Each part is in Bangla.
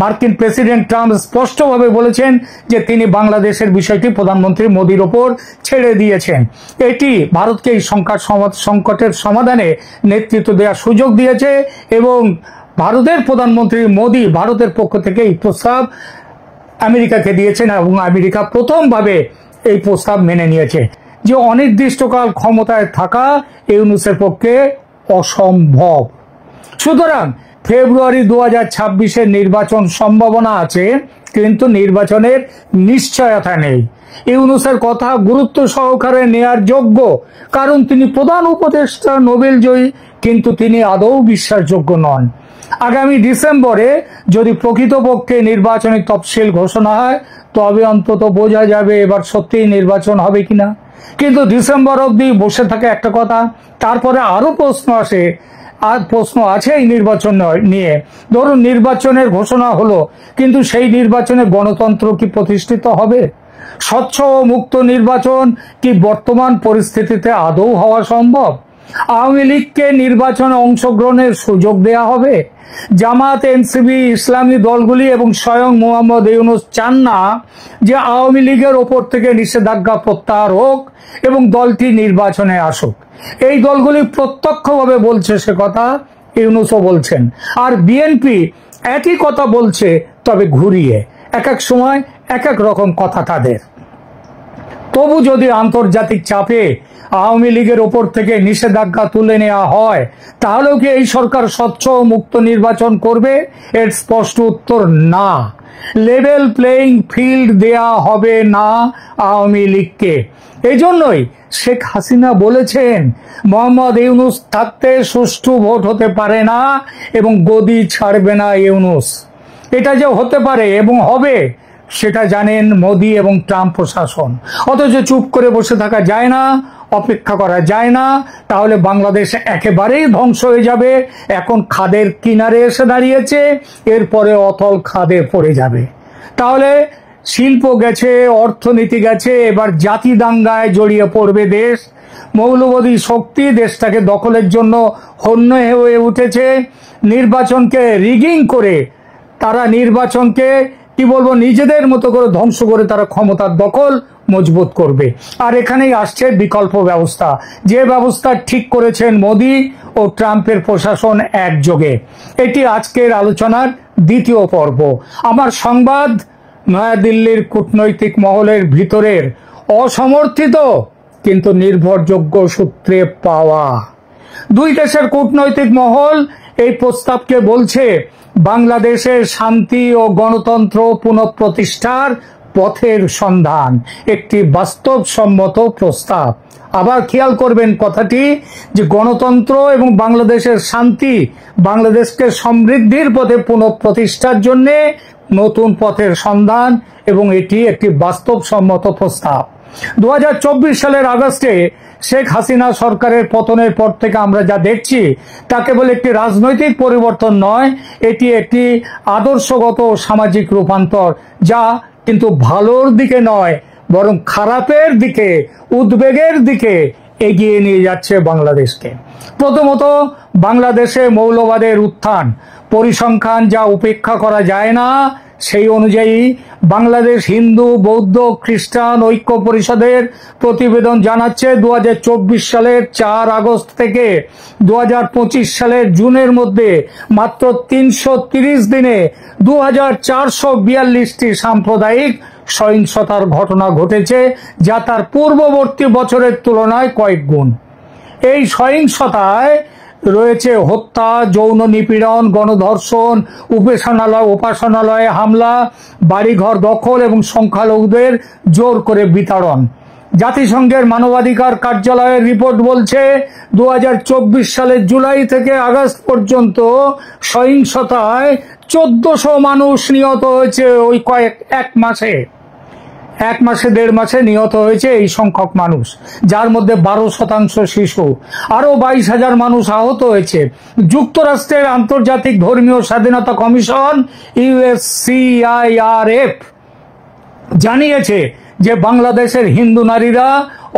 মার্কিন প্রেসিডেন্ট ট্রাম্প স্পষ্টভাবে বলেছেন যে তিনি বাংলাদেশের বিষয়টি প্রধানমন্ত্রী মোদির ওপর ছেড়ে দিয়েছেন। এটি ভারতকে এই সংকটের সমাধানে নেতৃত্ব দেওয়ার সুযোগ দিয়েছে এবং ভারতের প্রধানমন্ত্রী মোদি ভারতের পক্ষ থেকে এই প্রস্তাব আমেরিকাকে দিয়েছেন এবং আমেরিকা প্রথমভাবে এই প্রস্তাব মেনে নিয়েছে যে অনির্দিষ্টকাল ক্ষমতায় থাকা ইউনূসের পক্ষে অসম্ভব। সুতরাং ফেব্রুয়ারি 2026-এর নির্বাচন সম্ভাবনা আছে, কিন্তু নির্বাচনের নিশ্চয়তা নেই। ইউনূসের কথা গুরুত্ব সহকারে নেয়ার যোগ্য, কারণ তিনি প্রধান উপদেষ্টা, নোবেল জয়ী, কিন্তু তিনি আদৌ বিশ্বাসযোগ্য নন। আগামী ডিসেম্বরে যদি প্রকৃতপক্ষে নির্বাচনী তফসিল ঘোষণা হয় তবে অন্তত বোঝা যাবে এবার সত্যিই নির্বাচন হবে কিনা। কিন্তু ডিসেম্বর অবধি বসে থাকে একটা কথা, তারপরে আরো প্রশ্ন আছে এই নির্বাচন নিয়ে। ধরুন নির্বাচনের ঘোষণা হলো, কিন্তু সেই নির্বাচনে গণতন্ত্র কি প্রতিষ্ঠিত হবে? স্বচ্ছ ও মুক্ত নির্বাচন কি বর্তমান পরিস্থিতিতে আদৌ হওয়া সম্ভব? আওয়ামী লীগকে নির্বাচনে অংশগ্রহণের সুযোগ দেয়া হবে? জামাত, এনসিপি, ইসলামী দলগুলি এবং স্বয়ং মোহাম্মদ ইউনূস চান না যে আওয়ামী লীগের ওপর থেকে নিষেধাজ্ঞা প্রত্যাহার হোক এবং দলটি নির্বাচনে আসুক। এই দলগুলি প্রত্যক্ষভাবে বলছে সে কথা, ইউনূসও বলছেন। আর বিএনপি একই কথা বলছে, তবে ঘুরিয়ে। এক এক সময় এক এক রকম কথা তাদের। তবু যদি আন্তর্জাতিক চাপে আওয়ামী লীগের ওপর থেকে নিষেধাজ্ঞা তুলে নেওয়া হয়, তাহলেও কি এই সরকার স্বচ্ছ ও মুক্ত নির্বাচন করবে? এর স্পষ্ট উত্তর না। লেভেল প্লেইং ফিল্ড দেয়া হবে না আওয়ামী লীগকে। এই জন্যই শেখ হাসিনা বলেছেন মোহাম্মদ ইউনূস থাকতে সুষ্ঠু ভোট হতে পারে না এবং গদি ছাড়বে না ইউনূস। এটা যে হতে পারে এবং হবে সেটা জানেন মোদি এবং ট্রাম্প প্রশাসন। অথচ চুপ করে বসে থাকা যায় না, অপেক্ষা করা যায় না, তাহলে বাংলাদেশ একেবারেই ধ্বংস হয়ে যাবে। এখন খাদের কিনারে এসে দাঁড়িয়েছে, এরপরে অতল খাদে পড়ে যাবে। তাহলে শিল্প গেছে, অর্থনীতি গেছে, এবার জাতি দাঙ্গায় জড়িয়ে পড়বে দেশ। মৌলবাদী শক্তি দেশটাকে দখলের জন্য হন্য হয়ে উঠেছে। নির্বাচনকে রিগিং করে তারা নির্বাচনকে কি বলবো নিজেদের মতো করে ধ্বংস করে তারা ক্ষমতার দখল মজবুত করবে। আর এখানেই আসছে বিকল্প ব্যবস্থা, যে ব্যবস্থা ঠিক করেছেন মোদি ও ট্রাম্পের প্রশাসন একযোগে। এটি আজকের আলোচনার দ্বিতীয় পর্ব। আমার সংবাদ নয়াদিল্লির কূটনৈতিক মহলের ভিতরের অসমর্থিত কিন্তু নির্ভরযোগ্য সূত্রে পাওয়া। দুই দেশের কূটনৈতিক মহল এই প্রস্তাবকে বলছে বাংলাদেশের শান্তি ও গণতন্ত্র পুনঃপ্রতিষ্ঠার পথের সন্ধান, একটি বাস্তবসম্মত প্রস্তাব। আবার খেয়াল করবেন কথাটি, যে গণতন্ত্র এবং বাংলাদেশের শান্তি, বাংলাদেশকে সমৃদ্ধির পথে পুনঃপ্রতিষ্ঠার জন্য নতুন পথের সন্ধান, এবং এটি একটি বাস্তবসম্মত প্রস্তাব। 2024 সালের আগস্টে শেখ হাসিনা সরকারের পতনের পর থেকে আমরা যা দেখছি তা কেবল একটি রাজনৈতিক পরিবর্তন নয়, এটি একটি আদর্শগত সামাজিক রূপান্তর, যা কিন্তু ভালোর দিকে নয় বরং খারাপের দিকে, উদ্বেগের দিকে এগিয়ে নিয়ে যাচ্ছে বাংলাদেশকে। প্রথমত, বাংলাদেশে মৌলবাদের উত্থান। পরিসংখ্যান যা উপেক্ষা করা যায় না, সেই অনুযায়ী বাংলাদেশ হিন্দু, বৌদ্ধ, খ্রিস্টান ঐক্য পরিষদের প্রতিবেদন জানাচ্ছে 2024 সালের 4 আগস্ট থেকে 2025 সালের জুনের মধ্যে মাত্র 330 দিনে 2442টি সাম্প্রদায়িক সহিংসতার ঘটনা ঘটেছে, যা তার পূর্ববর্তী বছরের তুলনায় কয়েক গুণ। এই সহিংসতায় রয়েছে হত্যা, যৌন নিপীড়ন, গণধর্ষণ, উপাসনালয়ে হামলা, বাড়িঘর দখল এবং সংখ্যালঘুদের জোর করে বিতাড়ন। জাতিসংঘের মানবাধিকার কার্যালয়ের রিপোর্ট বলছে 2024 সালের জুলাই থেকে আগস্ট পর্যন্ত সহিংসতায় 1400 মানুষ নিহত হয়েছে। ওই এক মাসে 1-1.5 মাসে নিহত হয়েছে এই সংখ্যক মানুষ, যার মধ্যে 12% শিশু। আরো 22,000 মানুষ আহত হয়েছে। যুক্তরাষ্ট্রের আন্তর্জাতিক ধর্মীয় স্বাধীনতা কমিশন USCIRF জানিয়েছে যে বাংলাদেশের হিন্দু নারীরা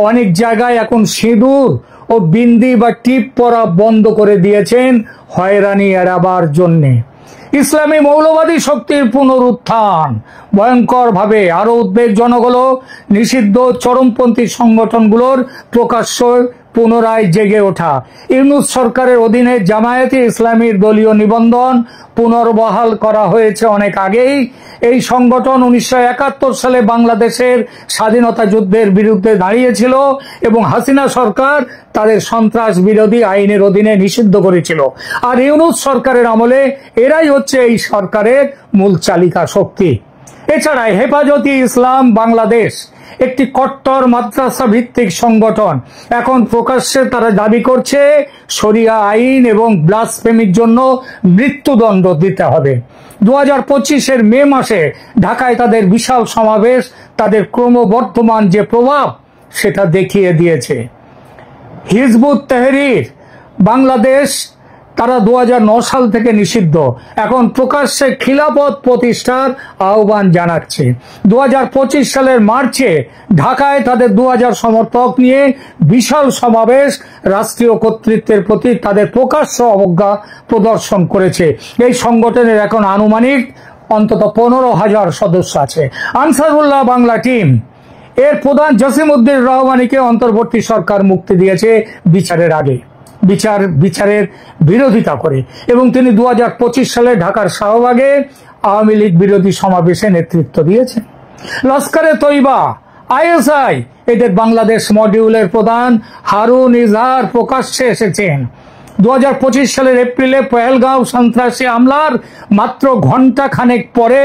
অনেক জায়গায় এখন সিঁদুর ও বিন্দি বা টিপ পরা বন্ধ করে দিয়েছেন হয়রানি এড়াবার জন্যে। ইসলামী মৌলবাদী শক্তির পুনরুত্থান ভয়ঙ্করভাবে আরো উদ্বেগজনক হলো নিষিদ্ধ চরমপন্থী সংগঠনগুলোর প্রকাশ্য পুনরায় জেগে ওঠা। ইউনূস সরকারের অধীনে জামায়াতে ইসলামীর দলীয় নিবন্ধন পুনর্বহাল করা হয়েছে অনেক আগেই। এই সংগঠন 1971 সালে বাংলাদেশের স্বাধীনতা যুদ্ধের বিরুদ্ধে দাঁড়িয়েছিল এবং হাসিনা সরকার তাদের সন্ত্রাস বিরোধী আইনের অধীনে নিষিদ্ধ করেছিল। আর ইউনূস সরকারের আমলে এরাই হচ্ছে এই সরকারের মূল চালিকা শক্তি। এছাড়া হেফাজতে ইসলাম বাংলাদেশ একটি কট্টর মাদ্রাসা ভিত্তিক সংগঠন। এখন প্রকাশ্যে তারা দাবি করছে শরিয়া আইন এবং ব্লাসফেমির জন্য মৃত্যুদণ্ড দিতে হবে। 2025-এর মে মাসে ঢাকায় তাদের বিশাল সমাবেশ তাদের ক্রমবর্ধমান যে প্রভাব সেটা দেখিয়ে দিয়েছে। হিজবুত তাহরীর বাংলাদেশ তারা 2009 সাল থেকে নিষিদ্ধ, এখন প্রকাশ্যে খিলাফত প্রতিষ্ঠার আহ্বান জানাচ্ছে। 2025 সালের মার্চে ঢাকায় তাদের 2000 সমর্থক নিয়ে বিশাল সমাবেশ রাষ্ট্রীয় কর্তৃত্বের প্রতি তাদের প্রকাশ্য অবজ্ঞা প্রদর্শন করেছে। এই সংগঠনের এখন আনুমানিক অন্তত 15,000 সদস্য আছে। আনসারুল্লাহ বাংলা টিম এর প্রধান জসিমউদ্দিন রহমানীকে অন্তর্বর্তী সরকার মুক্তি দিয়েছে বিচারের আগে, বিচারের বিরোধিতা করে, এবং তিনি 2025 সালে ঢাকার শাহবাগে আওয়ামী লীগ বিরোধী সমাবেশে নেতৃত্ব দিয়েছেন। লস্করে তৈবা আইএসআই এদের বাংলাদেশ মডিউলের প্রধান হারুন ইজহার প্রকাশ্যে এসেছেন। 2025 সালের এপ্রিলে পহেলগাঁও সন্ত্রাসী হামলার মাত্র ঘণ্টা খানেক পরে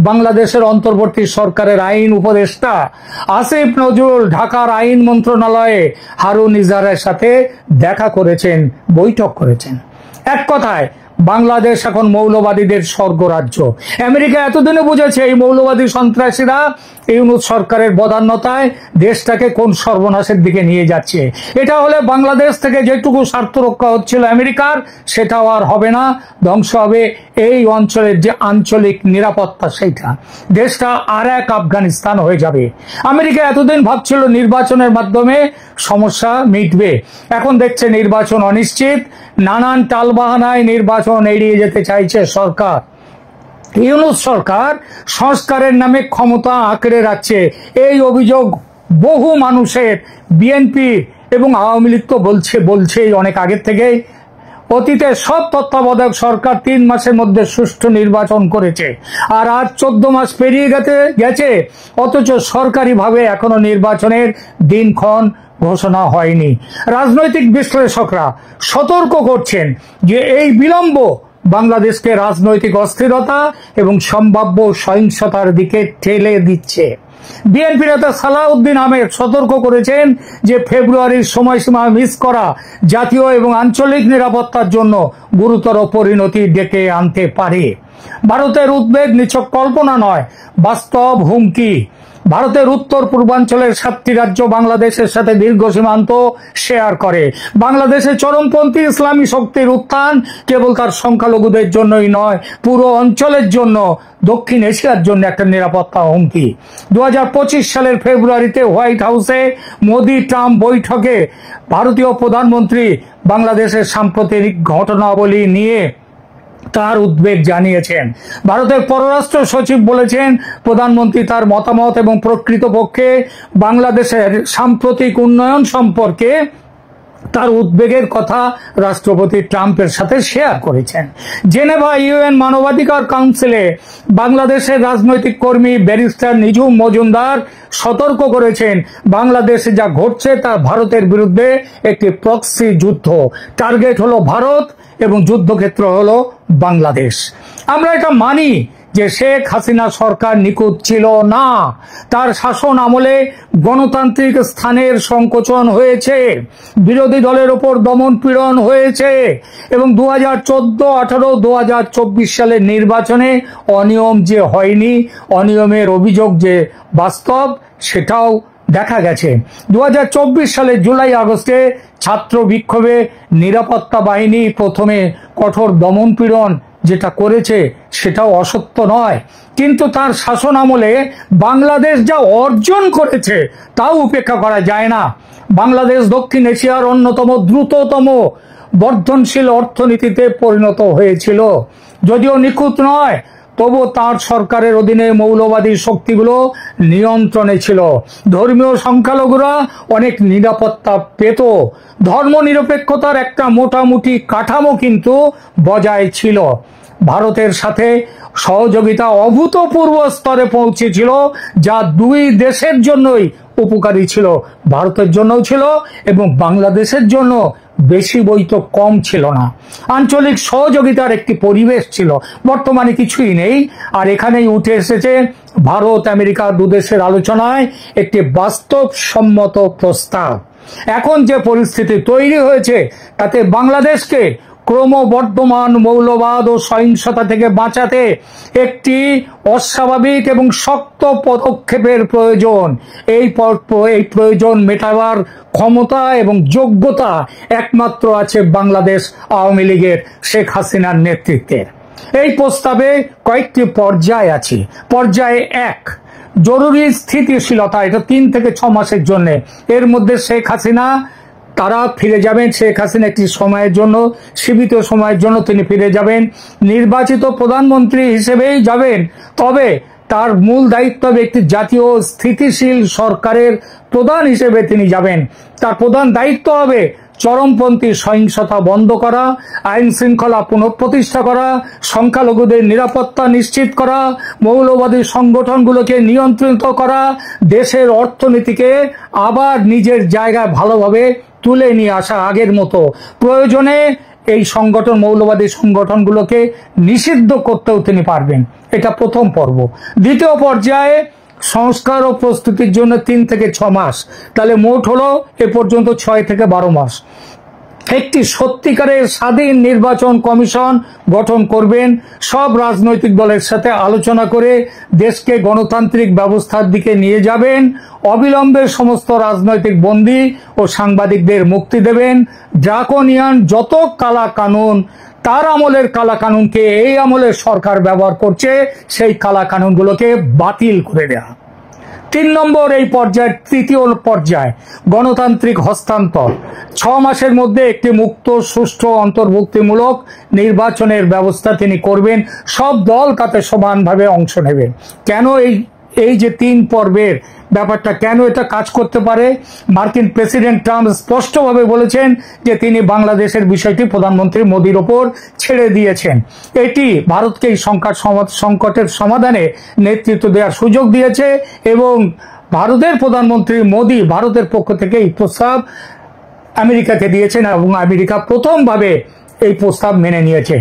বাংলাদেশের অন্তর্বর্তী সরকারের আইন উপদেষ্টা আসিফ নজরুল ঢাকার আইন মন্ত্রণালয়ে হারুন ইজহারের সাথে দেখা করেছেন, বৈঠক করেছেন। এক কথায় বাংলাদেশ এখন মৌলবাদীদের স্বর্গরাজ্য। আমেরিকা এতদিনে বুঝেছে এই মৌলবাদী সন্ত্রাসীরা ইউনূস সরকারের বদান্যতায় দেশটাকে কোন সর্বনাশের দিকে নিয়ে যাচ্ছে। এটা হলে বাংলাদেশ থেকে যেটুকু স্বার্থ রক্ষা হচ্ছিল আমেরিকার, সেটাও আর হবে না। ধ্বংস হবে এই অঞ্চলের যে আঞ্চলিক নিরাপত্তা, সেইটা দেশটা আর এক আফগানিস্তান হয়ে যাবে। আমেরিকা এতদিন ভাবছিল নির্বাচনের মাধ্যমে সমস্যা মিটবে, এখন দেখছে নির্বাচন অনিশ্চিত, নানান টালবাহানায় নির্বাচন এড়িয়ে যেতে চাইছে সরকার। ইউনূস সরকার সংস্কারের নামে ক্ষমতা আঁকড়ে রাখছে, এই অভিযোগ বহু মানুষের। বিএনপি এবং আওয়ামী লীগ তো বলছেই অনেক আগের থেকেই। অতীতে সব তত্ত্বাবধায়ক সরকার 3 মাসের মধ্যে সুষ্ঠু নির্বাচন করেছে, আর আজ 14 মাস পেরিয়ে গেছে, অথচ সরকারিভাবে এখনো নির্বাচনের দিনক্ষণ ঘোষণা হয়নি। রাজনৈতিক বিশ্লেষকরা সতর্ক করছেন যে এই বিলম্ব বাংলাদেশকে রাজনৈতিক অস্থিরতা এবং সম্ভাব্য সহিংসতার দিকে ঠেলে দিচ্ছে। বিএনপি নেতা সালাউদ্দিন আহমেদ সতর্ক করেছেন যে ফেব্রুয়ারির সময়সীমা মিস করা জাতীয় এবং আঞ্চলিক নিরাপত্তার জন্য গুরুতর পরিণতি ডেকে আনতে পারে। ভারতের উদ্বেগ নিছক কল্পনা নয়, বাস্তব হুমকি। ভারতের উত্তর পূর্বাঞ্চলের 7টি রাজ্য বাংলাদেশের সাথে দীর্ঘ সীমান্ত শেয়ার করে। বাংলাদেশে চরমপন্থী ইসলামী শক্তির উত্থান কেবল তার সংখ্যালঘুদের জন্যই নয়, পুরো অঞ্চলের জন্য, দক্ষিণ এশিয়ার জন্য একটা নিরাপত্তা হুমকি। 2025 সালের ফেব্রুয়ারিতে হোয়াইট হাউসে মোদি ট্রাম্প বৈঠকে ভারতীয় প্রধানমন্ত্রী বাংলাদেশের সাম্প্রতিক ঘটনাবলী নিয়ে তার উদ্বেগ জানিয়েছেন। ভারতের পররাষ্ট্র সচিব বলেছেন প্রধানমন্ত্রী তার মতামত এবং প্রকৃতপক্ষে বাংলাদেশের সাম্প্রতিক উন্নয়ন সম্পর্কে তার উদ্বেগের কথা রাষ্ট্রপতি ট্রাম্পের সাথে শেয়ার করেছেন। জেনেভা ইউএন মানবাধিকার কাউন্সিলে বাংলাদেশের রাজনৈতিক কর্মী ব্যারিস্টার নিঝুম মজুমদার সতর্ক করেছেন বাংলাদেশে যা ঘটছে তা ভারতের বিরুদ্ধে একটি প্রক্সি যুদ্ধ। টার্গেট হলো ভারত এবং যুদ্ধক্ষেত্র হলো বাংলাদেশ। আমরা এটা মানি যে শেখ হাসিনা সরকার নিখুঁত ছিল না, তার শাসন আমলে গণতান্ত্রিক স্থানের সংকোচন হয়েছে, বিরোধী দলের ওপর দমন পীড়ন হয়েছে, এবং 2014, 18, 2024 সালের নির্বাচনে অনিয়ম যে হয়নি, অনিয়মের অভিযোগ যে বাস্তব, সেটাও দেখা গেছে। 2024 সালের জুলাই আগস্টে ছাত্র বিক্ষোভে নিরাপত্তা বাহিনী প্রথমে কঠোর দমন পীড়ন যেটা করেছে সেটাও অসত্য নয়, কিন্তু তার শাসন আমলে বাংলাদেশ যা অর্জন করেছে তাও উপেক্ষা করা যায় না। বাংলাদেশ দক্ষিণ এশিয়ার অন্যতম দ্রুততম বর্ধনশীল অর্থনীতিতে পরিণত হয়েছিল। যদিও নিখুঁত নয়, তবু তার সরকারের অধীনে মৌলবাদী শক্তিগুলো নিয়ন্ত্রণে ছিল। ধর্মীয় সংখ্যালঘুরা অনেক নিরাপত্তা পেত। ধর্মনিরপেক্ষতার একটা মোটামুটি কাঠামো কিন্তু বজায় ছিল। ভারতের সাথে সহযোগিতা অভূতপূর্ব স্তরে পৌঁছেছিল, যা দুই দেশের জন্যই উপকারী ছিল। ভারতের জন্যও ছিল এবং বাংলাদেশের জন্য বেশি বইতো কম ছিল না। আঞ্চলিক সহযোগিতার একটি পরিবেশ ছিল। বর্তমানে কিছুই নেই। আর এখানেই উঠে এসেছে ভারত আমেরিকা দুদেশের আলোচনায় একটি বাস্তবসম্মত প্রস্তাব। এখন যে পরিস্থিতি তৈরি হয়েছে তাতে বাংলাদেশকে ক্রমবর্ধমান মৌলবাদ ও সহিংসতা থেকে বাঁচাতে একটি অস্বাভাবিক এবং শক্ত পদক্ষেপের প্রয়োজন। এই প্রয়োজন মেটাবার ক্ষমতা এবং যোগ্যতা একমাত্র আছে বাংলাদেশ আওয়ামী লীগের শেখ হাসিনার নেতৃত্বের। এই প্রস্তাবে কয়েকটি পর্যায় আছে। পর্যায় 1, জরুরি স্থিতিশীলতা। এটা 3 থেকে 6 মাসের জন্য। এর মধ্যে শেখ হাসিনা তারা ফিরে যাবেন। শেখ হাসিনা একটি সময়ের জন্য, সীমিত সময়ের জন্য তিনি ফিরে যাবেন। নির্বাচিত প্রধানমন্ত্রী হিসেবেই যাবেন, তবে তার মূল দায়িত্ব হবে একটি জাতীয় স্থিতিশীল সরকারের প্রধান হিসেবে তিনি যাবেন। তার প্রধান দায়িত্ব হবে চরমপন্থী সহিংসতা বন্ধ করা, আইন শৃঙ্খলা পুনঃপ্রতিষ্ঠা করা, সংখ্যালঘুদের নিরাপত্তা নিশ্চিত করা, মৌলবাদী সংগঠনগুলোকে নিয়ন্ত্রিত করা, দেশের অর্থনীতিকে আবার নিজের জায়গায় ভালোভাবে তুলে নিয়ে আসা আগের মতো। প্রয়োজনে এই মৌলবাদী সংগঠনগুলোকে নিষিদ্ধ করতেও তিনি পারবেন। এটা প্রথম পর্ব। দ্বিতীয় পর্যায়ে সংস্কার ও প্রস্তুতির জন্য 3 থেকে 6 মাস। তাহলে মোট হলো এ পর্যন্ত 6 থেকে 12 মাস। একটি সত্যিকারের স্বাধীন নির্বাচন কমিশন গঠন করবেন। সব রাজনৈতিক দলের সাথে আলোচনা করে দেশকে গণতান্ত্রিক ব্যবস্থার দিকে নিয়ে যাবেন। অবিলম্বে সমস্ত রাজনৈতিক বন্দী ও সাংবাদিকদের মুক্তি দেবেন। ড্রাকোনিয়ান যত কালা কানুন, তার আমলের কালা কানুনকে এই আমলের সরকার ব্যবহার করছে, সেই কালা কানুনগুলোকে বাতিল করে দেয়া। 3 নম্বর এই পর্যায়ের তৃতীয় পর্যায়, গণতান্ত্রিক হস্তান্তর। 6 মাসের মধ্যে একটি মুক্ত, সুষ্ঠু, অন্তর্ভুক্তিমূলক নির্বাচনের ব্যবস্থা তিনি করবেন। সব দল তাতে সমানভাবে অংশ নেবে। কেন এই যে 3 পর্বের ব্যাপারটা কেন এটা কাজ করতে পারে? মার্কিন প্রেসিডেন্ট ট্রাম্প স্পষ্টভাবে বলেছেন যে তিনি বাংলাদেশের বিষয়টি প্রধানমন্ত্রী মোদির ওপর ছেড়ে দিয়েছেন। এটি ভারতকে এই সংকটের সমাধানে নেতৃত্ব দেওয়ার সুযোগ দিয়েছে এবং ভারতের প্রধানমন্ত্রী মোদি ভারতের পক্ষ থেকে এই প্রস্তাব আমেরিকাকে দিয়েছেন এবং আমেরিকা প্রথমভাবে এই প্রস্তাব মেনে নিয়েছে।